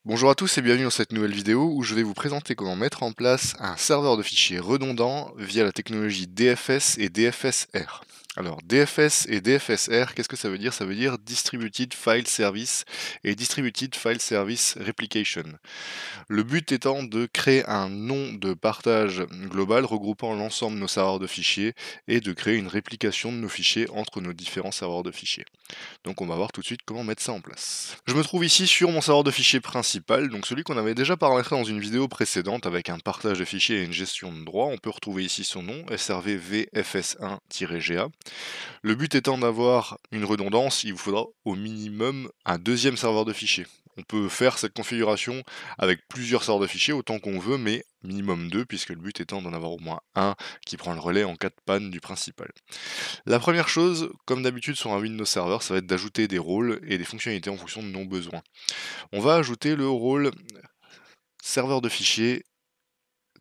Bonjour à tous et bienvenue dans cette nouvelle vidéo où je vais vous présenter comment mettre en place un serveur de fichiers redondant via la technologie DFS et DFSR. Alors DFS et DFSR, qu'est-ce que ça veut dire? Ça veut dire Distributed File Service et Distributed File Service Replication. Le but étant de créer un nom de partage global regroupant l'ensemble de nos serveurs de fichiers et de créer une réplication de nos fichiers entre nos différents serveurs de fichiers. Donc on va voir tout de suite comment mettre ça en place. Je me trouve ici sur mon serveur de fichiers principal, donc celui qu'on avait déjà paramétré dans une vidéo précédente avec un partage de fichiers et une gestion de droits. On peut retrouver ici son nom, SRV VFS1-GA. Le but étant d'avoir une redondance, il vous faudra au minimum un deuxième serveur de fichiers. On peut faire cette configuration avec plusieurs serveurs de fichiers autant qu'on veut, mais minimum 2, puisque le but étant d'en avoir au moins un qui prend le relais en cas de panne du principal. La première chose, comme d'habitude sur un Windows Server, ça va être d'ajouter des rôles et des fonctionnalités en fonction de nos besoins. On va ajouter le rôle serveur de fichiers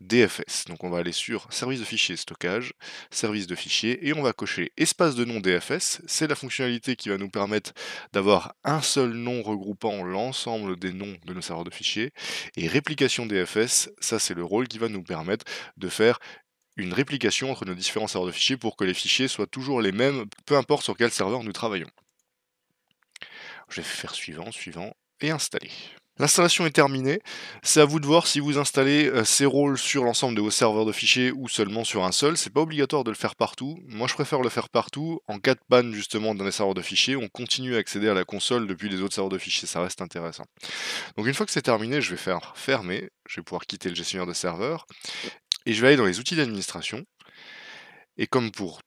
DFS. Donc on va aller sur service de fichiers stockage, service de fichiers, et on va cocher espace de nom DFS. C'est la fonctionnalité qui va nous permettre d'avoir un seul nom regroupant l'ensemble des noms de nos serveurs de fichiers. Et réplication DFS, ça c'est le rôle qui va nous permettre de faire une réplication entre nos différents serveurs de fichiers pour que les fichiers soient toujours les mêmes, peu importe sur quel serveur nous travaillons. Je vais faire suivant, et installer. L'installation est terminée, c'est à vous de voir si vous installez ces rôles sur l'ensemble de vos serveurs de fichiers ou seulement sur un seul, c'est pas obligatoire de le faire partout, moi je préfère le faire partout, en cas de panne justement dans les serveurs de fichiers, on continue à accéder à la console depuis les autres serveurs de fichiers, ça reste intéressant. Donc une fois que c'est terminé, je vais faire fermer, je vais pouvoir quitter le gestionnaire de serveur, et je vais aller dans les outils d'administration, et comme pour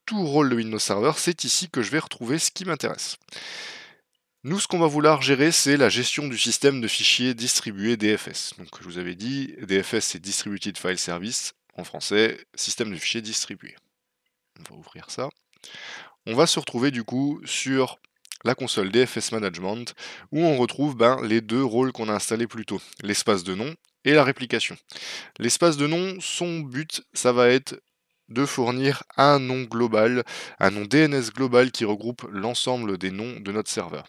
tout rôle de Windows Server, c'est ici que je vais retrouver ce qui m'intéresse. Nous, ce qu'on va vouloir gérer, c'est la gestion du système de fichiers distribués DFS. Donc, je vous avais dit, DFS, c'est Distributed File Service, en français, système de fichiers distribué. On va ouvrir ça. On va se retrouver du coup sur la console DFS Management, où on retrouve les deux rôles qu'on a installés plus tôt, l'espace de nom et la réplication. L'espace de nom, son but, ça va être de fournir un nom global, un nom DNS global qui regroupe l'ensemble des noms de notre serveur.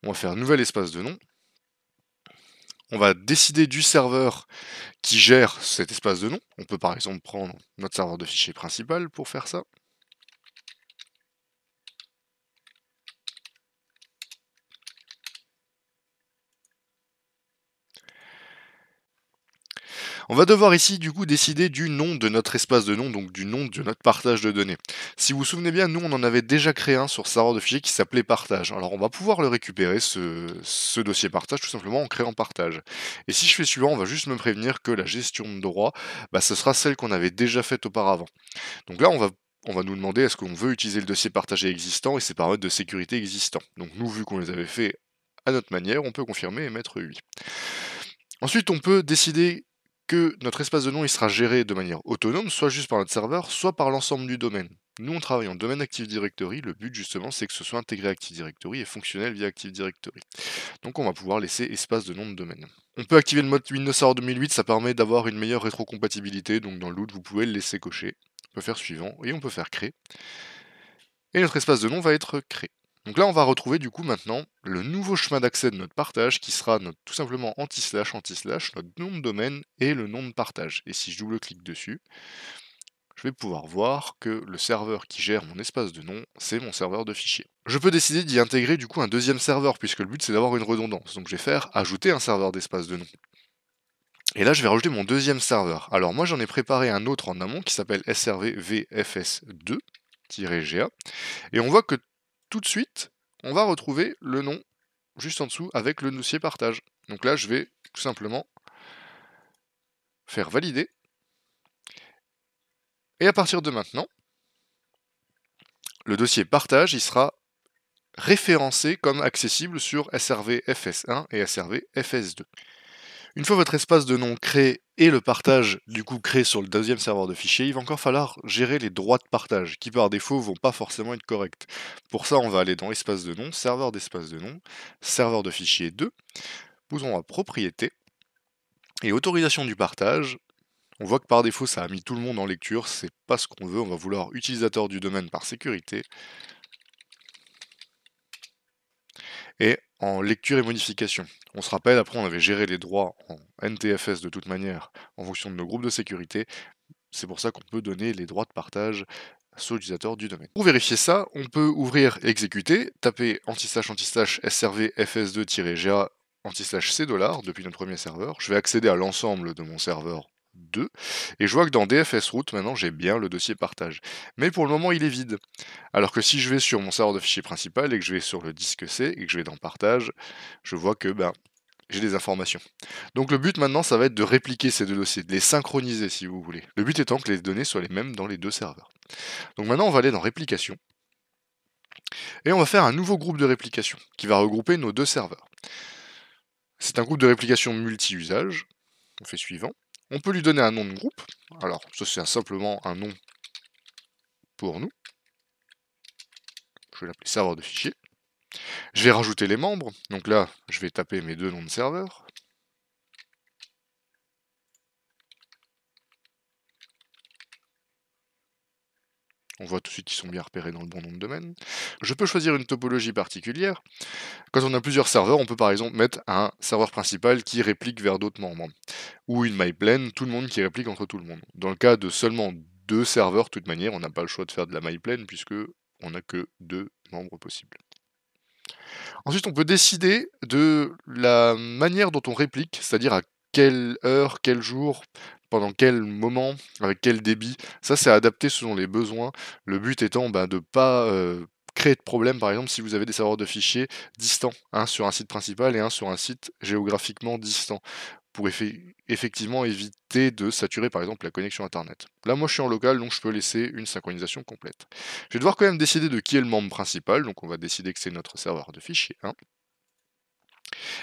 On va faire un nouvel espace de nom. On va décider du serveur qui gère cet espace de nom. On peut par exemple prendre notre serveur de fichiers principal pour faire ça. On va devoir ici du coup décider du nom de notre espace de nom, donc du nom de notre partage de données. Si vous vous souvenez bien, nous on en avait déjà créé un sur serveur de fichiers qui s'appelait partage. Alors on va pouvoir le récupérer, ce dossier partage, tout simplement en créant partage. Et si je fais suivant, on va juste me prévenir que la gestion de droit, ce sera celle qu'on avait déjà faite auparavant. Donc là on va nous demander est-ce qu'on veut utiliser le dossier partagé existant et ses paramètres de sécurité existants. Donc nous, vu qu'on les avait fait à notre manière, on peut confirmer et mettre oui. Ensuite, on peut décider que notre espace de nom il sera géré de manière autonome, soit juste par notre serveur, soit par l'ensemble du domaine. Nous, on travaille en domaine Active Directory. Le but, justement, c'est que ce soit intégré à Active Directory et fonctionnel via Active Directory. Donc, on va pouvoir laisser espace de nom de domaine. On peut activer le mode Windows Server 2008. Ça permet d'avoir une meilleure rétrocompatibilité. Donc, dans le doute, vous pouvez le laisser cocher. On peut faire suivant et on peut faire créer. Et notre espace de nom va être créé. Donc là, on va retrouver du coup maintenant le nouveau chemin d'accès de notre partage qui sera tout simplement anti-slash, notre nom de domaine et le nom de partage. Et si je double-clique dessus, je vais pouvoir voir que le serveur qui gère mon espace de nom, c'est mon serveur de fichiers. Je peux décider d'y intégrer du coup un deuxième serveur puisque le but c'est d'avoir une redondance. Donc je vais faire ajouter un serveur d'espace de nom. Et là, je vais rajouter mon deuxième serveur. Alors moi, j'en ai préparé un autre en amont qui s'appelle SRV-VFS2-GA. Et on voit que tout de suite, on va retrouver le nom juste en dessous avec le dossier partage. Donc là, je vais tout simplement faire valider. Et à partir de maintenant, le dossier partage, il sera référencé comme accessible sur SRV FS1 et SRV FS2. Une fois votre espace de nom créé et le partage du coup créé sur le deuxième serveur de fichiers, il va encore falloir gérer les droits de partage qui par défaut vont pas forcément être corrects. Pour ça, on va aller dans espace de nom, serveur d'espace de nom, serveur de fichiers 2, bouton à propriété et autorisation du partage. On voit que par défaut ça a mis tout le monde en lecture, c'est pas ce qu'on veut, on va vouloir utilisateur du domaine par sécurité. Et en lecture et modification. On se rappelle, après on avait géré les droits en NTFS de toute manière en fonction de nos groupes de sécurité. C'est pour ça qu'on peut donner les droits de partage aux utilisateurs du domaine. Pour vérifier ça, on peut ouvrir exécuter, taper anti//srv fs2-ga anti/c$ depuis notre premier serveur. Je vais accéder à l'ensemble de mon serveur 2 et je vois que dans DFS route maintenant j'ai bien le dossier partage. Mais pour le moment il est vide. Alors que si je vais sur mon serveur de fichiers principal et que je vais sur le disque C et que je vais dans partage, je vois que j'ai des informations. Donc le but maintenant, ça va être de répliquer ces deux dossiers, de les synchroniser si vous voulez. Le but étant que les données soient les mêmes dans les deux serveurs. Donc maintenant, on va aller dans réplication. Et on va faire un nouveau groupe de réplication qui va regrouper nos deux serveurs. C'est un groupe de réplication multi-usage. On fait suivant. On peut lui donner un nom de groupe. Alors, ça c'est simplement un nom pour nous. Je vais l'appeler serveur de fichiers. Je vais rajouter les membres. Donc là, je vais taper mes deux noms de serveur. On voit tout de suite qu'ils sont bien repérés dans le bon nom de domaine. Je peux choisir une topologie particulière. Quand on a plusieurs serveurs, on peut par exemple mettre un serveur principal qui réplique vers d'autres membres. Ou une myplane, tout le monde qui réplique entre tout le monde. Dans le cas de seulement deux serveurs, de toute manière, on n'a pas le choix de faire de la myplane puisque on n'a que deux membres possibles. Ensuite, on peut décider de la manière dont on réplique, c'est-à-dire à quelle heure, quel jour, pendant quel moment, avec quel débit. Ça, c'est adapté selon les besoins. Le but étant de ne pas créer de problème, par exemple, si vous avez des serveurs de fichiers distants, un sur un site principal et un sur un site géographiquement distant, pour effectivement éviter de saturer, par exemple, la connexion Internet. Là, moi, je suis en local, donc je peux laisser une synchronisation complète. Je vais devoir quand même décider de qui est le membre principal, donc on va décider que c'est notre serveur de fichiers 1.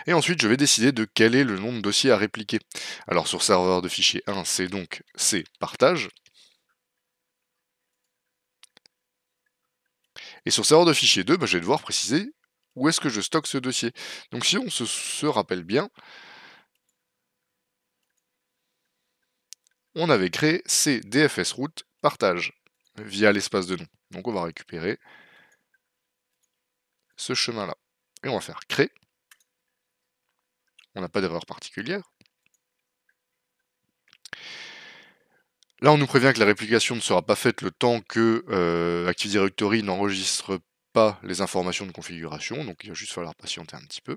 Et ensuite, je vais décider de quel est le nom de dossier à répliquer. Alors sur serveur de fichiers 1, c'est donc C partage. Et sur serveur de fichiers 2, je vais devoir préciser où est-ce que je stocke ce dossier. Donc si on se rappelle bien, on avait créé CDFS route partage via l'espace de nom. Donc on va récupérer ce chemin-là. Et on va faire créer. On n'a pas d'erreur particulière. Là, on nous prévient que la réplication ne sera pas faite le temps que Active Directory n'enregistre pas les informations de configuration, donc il va juste falloir patienter un petit peu.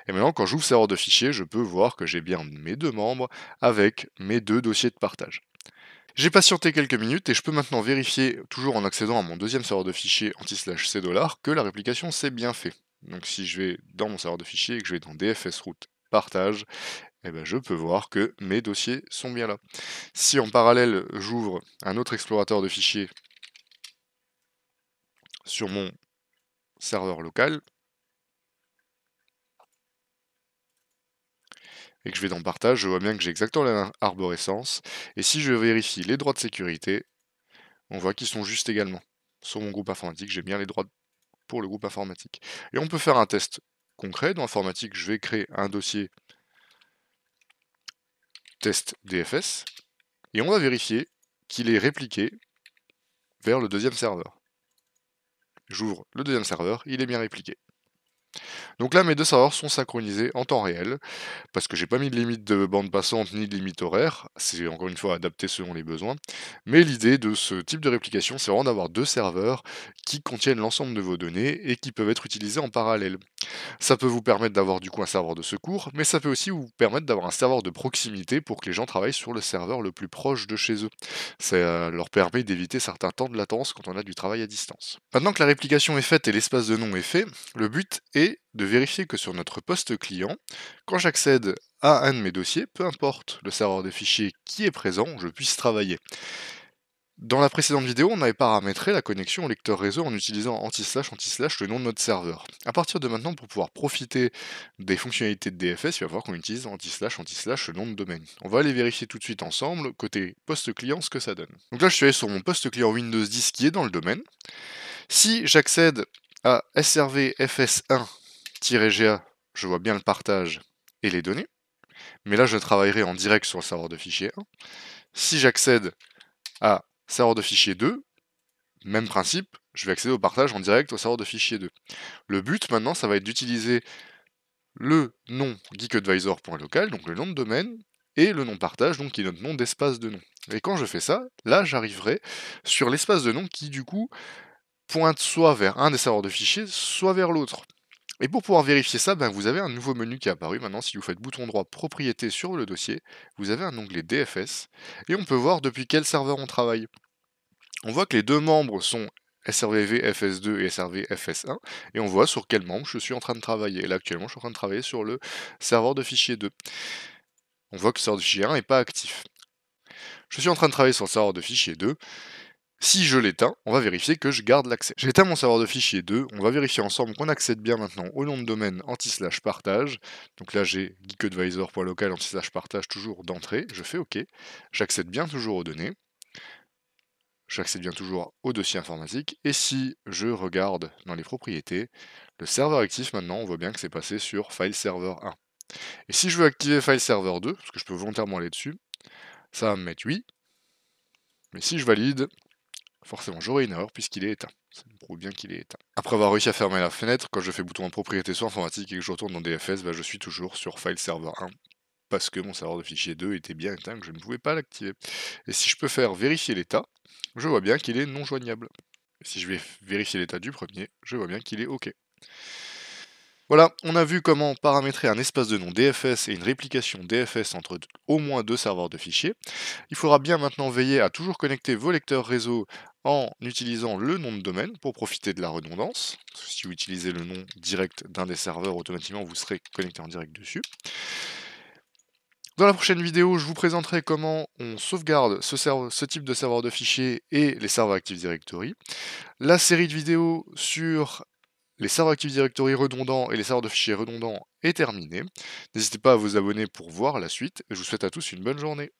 Et maintenant, quand j'ouvre serveur de fichiers, je peux voir que j'ai bien mes deux membres avec mes deux dossiers de partage. J'ai patienté quelques minutes et je peux maintenant vérifier, toujours en accédant à mon deuxième serveur de fichiers anti/c$, que la réplication s'est bien fait. Donc si je vais dans mon serveur de fichiers et que je vais dans DFS route partage, je peux voir que mes dossiers sont bien là. Si en parallèle, j'ouvre un autre explorateur de fichiers sur mon serveur local, et que je vais dans partage, je vois bien que j'ai exactement la même arborescence. Et si je vérifie les droits de sécurité, on voit qu'ils sont justes également. Sur mon groupe informatique, j'ai bien les droits pour le groupe informatique. Et on peut faire un test concret. Dans informatique, je vais créer un dossier test DFS, et on va vérifier qu'il est répliqué vers le deuxième serveur. J'ouvre le deuxième serveur, il est bien répliqué. Donc là, mes deux serveurs sont synchronisés en temps réel, parce que j'ai pas mis de limite de bande passante ni de limite horaire, c'est encore une fois adapté selon les besoins. Mais l'idée de ce type de réplication, c'est vraiment d'avoir deux serveurs qui contiennent l'ensemble de vos données et qui peuvent être utilisés en parallèle. Ça peut vous permettre d'avoir du coup un serveur de secours, mais ça peut aussi vous permettre d'avoir un serveur de proximité pour que les gens travaillent sur le serveur le plus proche de chez eux. Ça leur permet d'éviter certains temps de latence quand on a du travail à distance. Maintenant que la réplication est faite et l'espace de nom est fait, le but est de vérifier que sur notre poste client, quand j'accède à un de mes dossiers, peu importe le serveur de fichiers qui est présent, je puisse travailler. Dans la précédente vidéo, on avait paramétré la connexion au lecteur réseau en utilisant anti/anti/ le nom de notre serveur. À partir de maintenant, pour pouvoir profiter des fonctionnalités de DFS, il va falloir qu'on utilise anti/anti/ le nom de domaine. On va aller vérifier tout de suite ensemble, côté poste client, ce que ça donne. Donc là, je suis allé sur mon poste client Windows 10 qui est dans le domaine. Si j'accède à srv-fs1-ga, je vois bien le partage et les données. Mais là, je travaillerai en direct sur le serveur de fichiers 1. Si j'accède à serveur de fichiers 2, même principe, je vais accéder au partage en direct au serveur de fichiers 2. Le but maintenant, ça va être d'utiliser le nom geekadvisor.local, donc le nom de domaine, et le nom partage, donc qui est notre nom d'espace de nom. Et quand je fais ça, là j'arriverai sur l'espace de nom qui du coup pointe soit vers un des serveurs de fichiers, soit vers l'autre. Et pour pouvoir vérifier ça, ben, vous avez un nouveau menu qui est apparu. Maintenant, si vous faites bouton droit propriété sur le dossier, vous avez un onglet DFS, et on peut voir depuis quel serveur on travaille. On voit que les deux membres sont SRVV FS2 et SRV FS1, et on voit sur quel membre je suis en train de travailler. Et là, actuellement, je suis en train de travailler sur le serveur de fichier 2. On voit que le serveur de fichier 1 n'est pas actif. Je suis en train de travailler sur le serveur de fichier 2. Si je l'éteins, on va vérifier que je garde l'accès. J'éteins mon serveur de fichier 2, on va vérifier ensemble qu'on accède bien maintenant au nom de domaine anti/partage. Donc là j'ai geekadvisor.local anti/partage toujours d'entrée, je fais OK. J'accède bien toujours aux données. J'accède bien toujours au dossier informatique. Et si je regarde dans les propriétés, le serveur actif maintenant, on voit bien que c'est passé sur file server 1. Et si je veux activer file server 2, parce que je peux volontairement aller dessus, ça va me mettre oui. Mais si je valide, forcément j'aurai une erreur puisqu'il est éteint. Ça me prouve bien qu'il est éteint. Après avoir réussi à fermer la fenêtre, quand je fais bouton de propriété sur informatique et que je retourne dans DFS, bah, je suis toujours sur file server 1 parce que mon serveur de fichier 2 était bien éteint, que je ne pouvais pas l'activer. Et si je peux faire vérifier l'état, je vois bien qu'il est non joignable. Et si je vais vérifier l'état du premier, je vois bien qu'il est OK. Voilà, on a vu comment paramétrer un espace de nom DFS et une réplication DFS entre au moins deux serveurs de fichiers. Il faudra bien maintenant veiller à toujours connecter vos lecteurs réseau en utilisant le nom de domaine pour profiter de la redondance. Si vous utilisez le nom direct d'un des serveurs, automatiquement vous serez connecté en direct dessus. Dans la prochaine vidéo, je vous présenterai comment on sauvegarde ce type de serveur de fichiers et les serveurs Active Directory. La série de vidéos sur les serveurs Active Directory redondants et les serveurs de fichiers redondants est terminée. N'hésitez pas à vous abonner pour voir la suite. Je vous souhaite à tous une bonne journée.